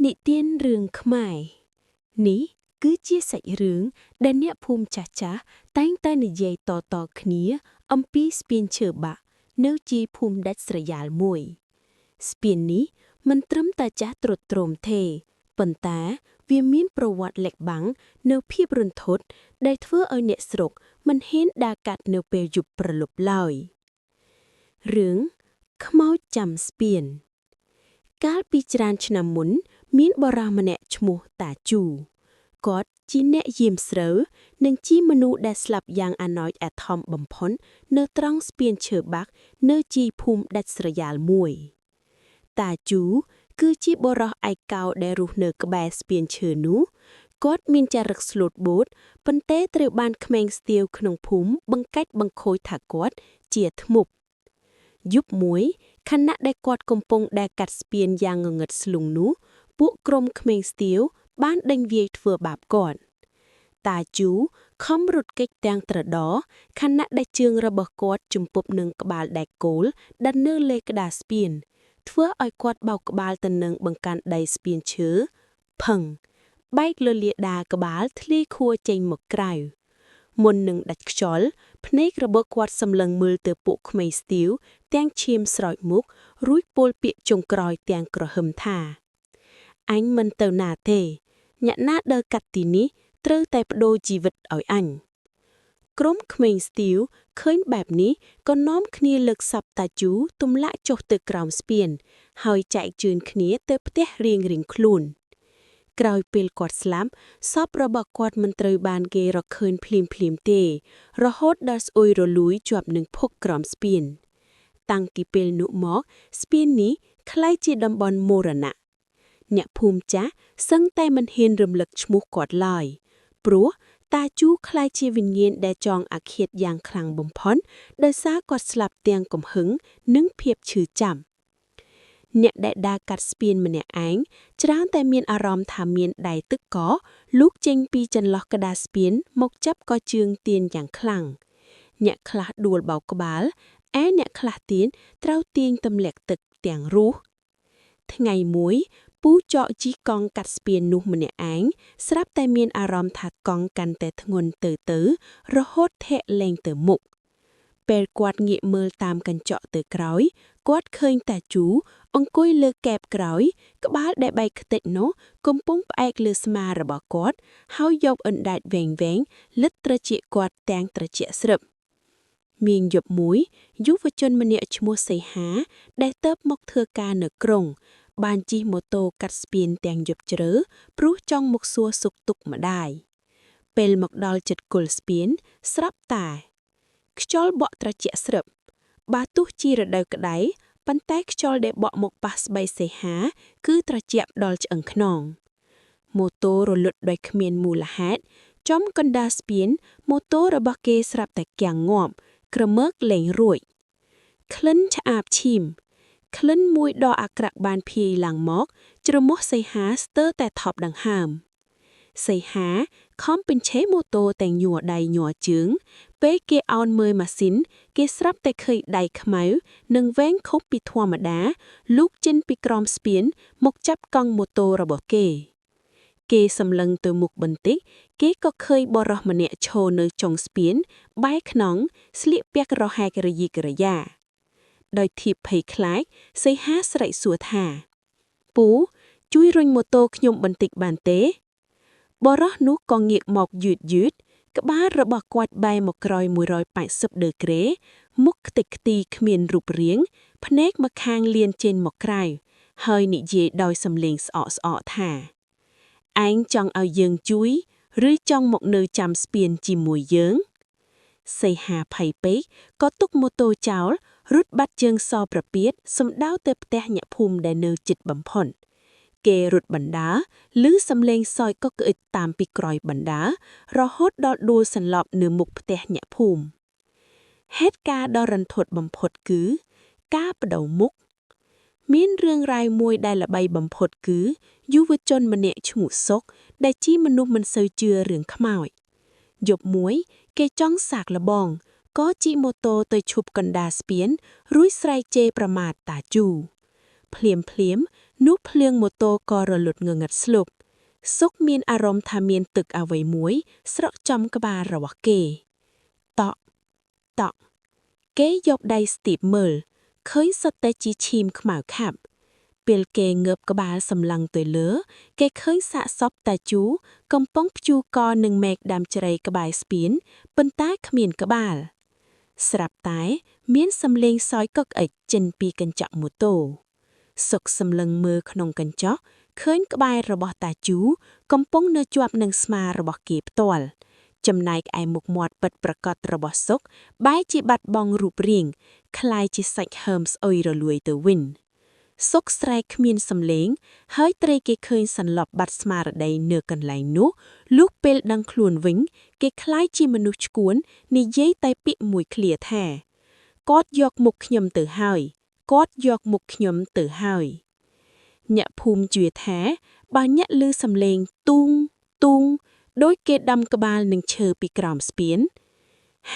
និទានរឿងខ្មែរនេះគឺជាសាច់រឿងដែលអ្នកភូមិចាស់ៗតែងតែនិយាយតៗគ្នាអំពីស្ពានឈើបាក់នៅជាភូមិដាច់ស្រយាលមួយស្ពាននេះមិនត្រឹមតែចាស់ទ្រុឌទ្រោមទេប៉ុន្តែវាមានប្រវត្តិលាក់បាំងនៅភាពរន្ធត់ដែលធ្វើឲ្យអ្នកស្រុកមិនហ៊ានដើរកាត់នៅពេលយប់ព្រលប់ឡើយរឿងខ្មោចចាំស្ពានកាលពីច្រើនឆ្នាំមុនមានបុរសម្នាក់ឈ្មោះតាជូគាត់ជាអ្នកយាមស្រូវនិងជាមនុស្សដែលស្លាប់យ៉ាងអាណោចអាថមបំផុតនៅត្រង់ស្ពានឈើបាក់នៅជាភូមិដាច់ស្រយាលមួយតាជូគឺជាបុរសឯកោដែលរស់នៅក្បែរស្ពានឈើនោះគាត់មានចរិតស្លូតបូតប៉ុន្តែត្រូវបានក្មេងស្ទាវក្នុងភូមិបង្កាច់បង្ខូចថាគាត់ជាធ្មប់យប់មួយខណៈដែលគាត់កំពុងដើរកាត់ស្ពានយ៉ាងងងឹតស្លុងនោះពួកក្រុមក្មេងស្ទាវបានដេញវាយធ្វើបាបគាត់តាជូខំរត់គេចទាំងត្រដោខណៈដែលជើងរបស់គាត់ជំពប់នឹងក្បាលដែកគោលដែលនៅលើក្តារស្ពានធ្វើឲ្យគាត់បោកក្បាលទៅនឹងបង្កាន់ដីស្ពានឈើផឹងបែកលលាដាក្បាលធ្លាយខួរចេញមកក្រៅមុននឹងដាច់ខ្យល់ភ្នែករបស់គាត់សម្លឹងមើលទៅពួកក្មេងស្ទាវទាំងឈាមស្រោចមុខរួចពោលពាក្យចុងក្រោយទាំងក្រហមថាអញមិនទៅណាទេអ្នកណាដើរកាត់ទីនេះត្រូវតែបដូរជីវិតឲ្យអញក្រុមក្មេងស្ទាវឃើញបែបនេះក៏នាំគ្នាលើកសពតាជូទម្លាក់ចុះទៅក្រោមស្ពានហើយចែកជើងគ្នាទៅផ្ទះរៀងៗខ្លួនក្រោយពេលគាត់ស្លាប់សពរបស់គាត់មិនត្រូវបានគេរកឃើញភ្លាមៗទេរហូតដល់ស្អុយរលួយជាប់នឹងភក់ក្រោមស្ពានតាំងពីពេលនោះមកស្ពាននេះក្លាយជាតំបន់មរណៈអ្នកភូមិចាស់សឹងតែមិនហ៊ានរំលឹកឈ្មោះគាត់ឡើយព្រោះតាជូក្លាយជាវិញ្ញាណដែលចងអាឃាតយ៉ាងខ្លាំងបំផុតដោយសារគាត់ស្លាប់ទាំងកំហឹងនិងភាពឈឺចាប់អ្នកដែលដើរកាត់ស្ពានម្នាក់ឯងច្រើនតែមានអារម្មណ៍ថាមានដៃទឹកកកលូកចេញពីចន្លោះក្តារស្ពានមកចាប់កជើងទានយ៉ាងខ្លាំងអ្នកខ្លះដួលបោកក្បាលឯអ្នកខ្លះទៀតត្រូវទាញទម្លាក់ទឹកទាំងរស់ថ្ងៃមួយពូចកជីកង់កាត់ស្ពាននោះម្នាក់ឯងស្រាប់តែមានអារម្មណ៍ថាកង់កាន់តែធ្ងន់ទៅរហូតធាក់លែងទៅមុខពេលគាត់ងាកមើលតាមកញ្ចក់ទៅក្រោយគាត់ឃើញតាជូអង្គុយលើកែបក្រោយក្បាលដែលបែកខ្ទេចនោះកំពុងផ្អែកលើស្មារបស់គាត់ហើយយកអណ្ដែតវែងលិតត្រចៀកគាត់ទាំងត្រជាក់ស្រឹបមានយប់មួយយុវជនម្នាក់ឈ្មោះសីហាដែលទៅមកធ្វើការនៅក្រុងបានជិះម៉ូតូកាត់ស្ពានទាំងយប់ជ្រៅព្រោះចង់មកសួរសុខទុក្ខម្ដាយពេលមកដល់ជិតគល់ស្ពានស្រាប់តែខ្យល់បក់ត្រជាក់ស្រឹបបើទោះជារដូវក្តៅប៉ុន្តែខ្យល់ដែលបក់មកប៉ះស្បែកសីហាគឺត្រជាក់ដល់ឆ្អឹងខ្នងម៉ូតូរលត់ដោយគ្មានមូលហេតុចំកណ្ដាលស្ពានម៉ូតូរបស់គេស្រាប់តែគាំងងាប់ក្រមើកលែងរួចក្លិនឆ្អាបឈាមក្លិនមួយដ៏អាក្រក់បានភាយឡើងមកជ្រមុះសីហាស្ទើរតែថប់ដង្ហើមសីហាខំបញ្ឆេម៉ូតូទាំងញ័រដៃញ័រជើងពេលគេអោនមើលម៉ាស៊ីនគេស្រាប់តែឃើញដៃខ្មៅនិងវែងខុសពីធម្មតាលូកចេញពីក្រោមស្ពានមកចាប់កង់ម៉ូតូរបស់គេសម្លឹងទៅមុខបន្តិចគេក៏ឃើញបរិសម្នាក់ឈរនៅចុងស្ពានបែរខ្នងស្លៀកពាក់រហែករយីករយ៉ាដោយធៀបភ័យខ្លាចសីហាស្រែកសួរថាពូជួយរុញម៉ូតូខ្ញុំបន្តិចបានទេបរិសនោះក៏ងាកមកយឺតក្បាលរបស់គាត់បែរមកក្រោយ180ដឺក្រេមុខខ្ទេចខ្ទីគ្មានរូបរាងភ្នែកម្ខាងលៀនចេញមកក្រៅហើយនិយាយដោយសំឡេងស្អកថាឯងចង់ឲ្យយើងជួយឬចង់មកនៅចាំស្ពានជាមួយយើងសីហាភ័យពេកក៏ទុកម៉ូតូចោលរត់បាត់ជើងសប្រពៀតសំដៅទៅផ្ទះអ្នកភូមិដែលនៅជិតបំផុតគេរត់បណ្ដាឮសំឡេងសោយក៏ក្អិចតាមពីក្រោយបណ្ដារហូតដល់ដួលសន្លប់នៅមុខផ្ទះអ្នកភូមិហេតុការណ៍ដ៏រន្ធត់បំផុតគឺការបដូរមុខមានរឿងរ៉ាវមួយដែលល្បីបំផុតគឺយុវជនម្នាក់ឈ្មោះសុកដែលជាមនុស្សមិនសូវជឿរឿងខ្មោចយប់មួយគេចង់សាកល្បងក៏ជិះម៉ូតូទៅឈប់កណ្ដាលស្ពានរួចស្រែកជេរប្រមាថតាជូភ្លាម នោះភ្លៀងម៉ូតូក៏រលត់ងងឹតស្លុបសុកមានអារម្មណ៍ថាមានទឹកអ្វីមួយស្រក់ចំក្បាលរបស់គេតក់តក់គេយកដៃស្ទាបមើលឃើញសុទ្ធតែជាឈាមខ្មៅខាប់ពេលគេងើបក្បាលសម្លឹងទៅលើគេឃើញសាកសពតាជូកំពុងព្យូកនឹងមែកដាំជ្រៃក្បែរស្ពានប៉ុន្តែគ្មានក្បាលស្រាប់តែមានសំឡេងសោយកឹកអិចចេញពីកញ្ចក់ម៉ូតូសុកសម្លឹងមើលក្នុងកញ្ចក់ឃើញក្បែររបស់តាជូកំពុងនៅជាប់នឹងស្មារបស់គេផ្ទាល់ចំណែកឯមុខមាត់ពិតប្រាកដរបស់សុកបែរជាបាត់បង់រូបរាងคล้ายជាសាច់ហើមស្អុយរលួយទៅវិញសុកស្រែកគ្មានសំឡេងហើយត្រីគេឃើញសន្លប់បាត់ស្មារតីនៅកន្លែងនោះលុះពេលដឹងខ្លួនវិញគេคล้ายជាមនុស្សឈួននិយាយតែពាក្យមួយឃ្លាថាគាត់យកមុខខ្ញុំទៅហើយគាត់យកមុខខ្ញុំទៅហើយអ្នកភូមិជឿថាបើអ្នកឮសំឡេងទូងទូងដោយគេដាំក្បាលនឹងឈើពីក្រោមស្ពាន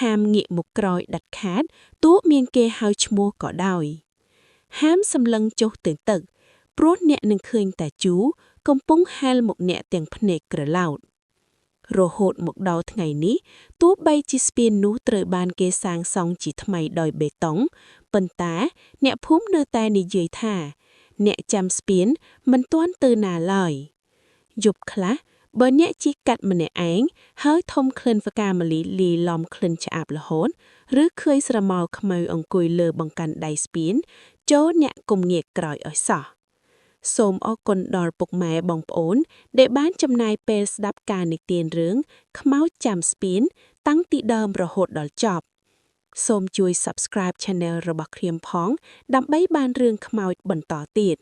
ហាមងាកមុខក្រោយដាច់ខាតទោះមានគេហៅឈ្មោះក៏ដោយហាមសម្លឹងចុះទៅទឹកព្រោះអ្នកនឹងឃើញតាជូកំពុងហែលមកអ្នកទាំងភ្នែកក្រឡោតរហូតមកដល់ថ្ងៃនេះទោះបីជាស្ពាននោះត្រូវបានគេសាងសង់ជាថ្មីដោយបេតុងប៉ុន្តែអ្នកភូមិនៅតែនិយាយថាអ្នកចាំស្ពានមិនទាន់ទៅណាឡើយយប់ខ្លះបើអ្នកជិះកាត់ម្នាក់ឯងហើយធំក្លិនផ្កាម្លីលីឡំក្លិនឆ្អាបរហូតឬឃើញស្រមោលខ្មៅអង្គុយលើបង្កាន់ដៃស្ពានចូលអ្នកកុំងាកក្រោយឲ្យសោះសូមអរគុណដល់ពុកម៉ែបងប្អូនដែលបានចំណាយពេលស្ដាប់ការនិទានរឿងខ្មោចចាំស្ពានតាំងពីដើមរហូតដល់ចប់សូមជួយ Subscribe Channel របស់ខ្ញុំផងដើម្បីបានរឿងខ្មោចបន្តទៀត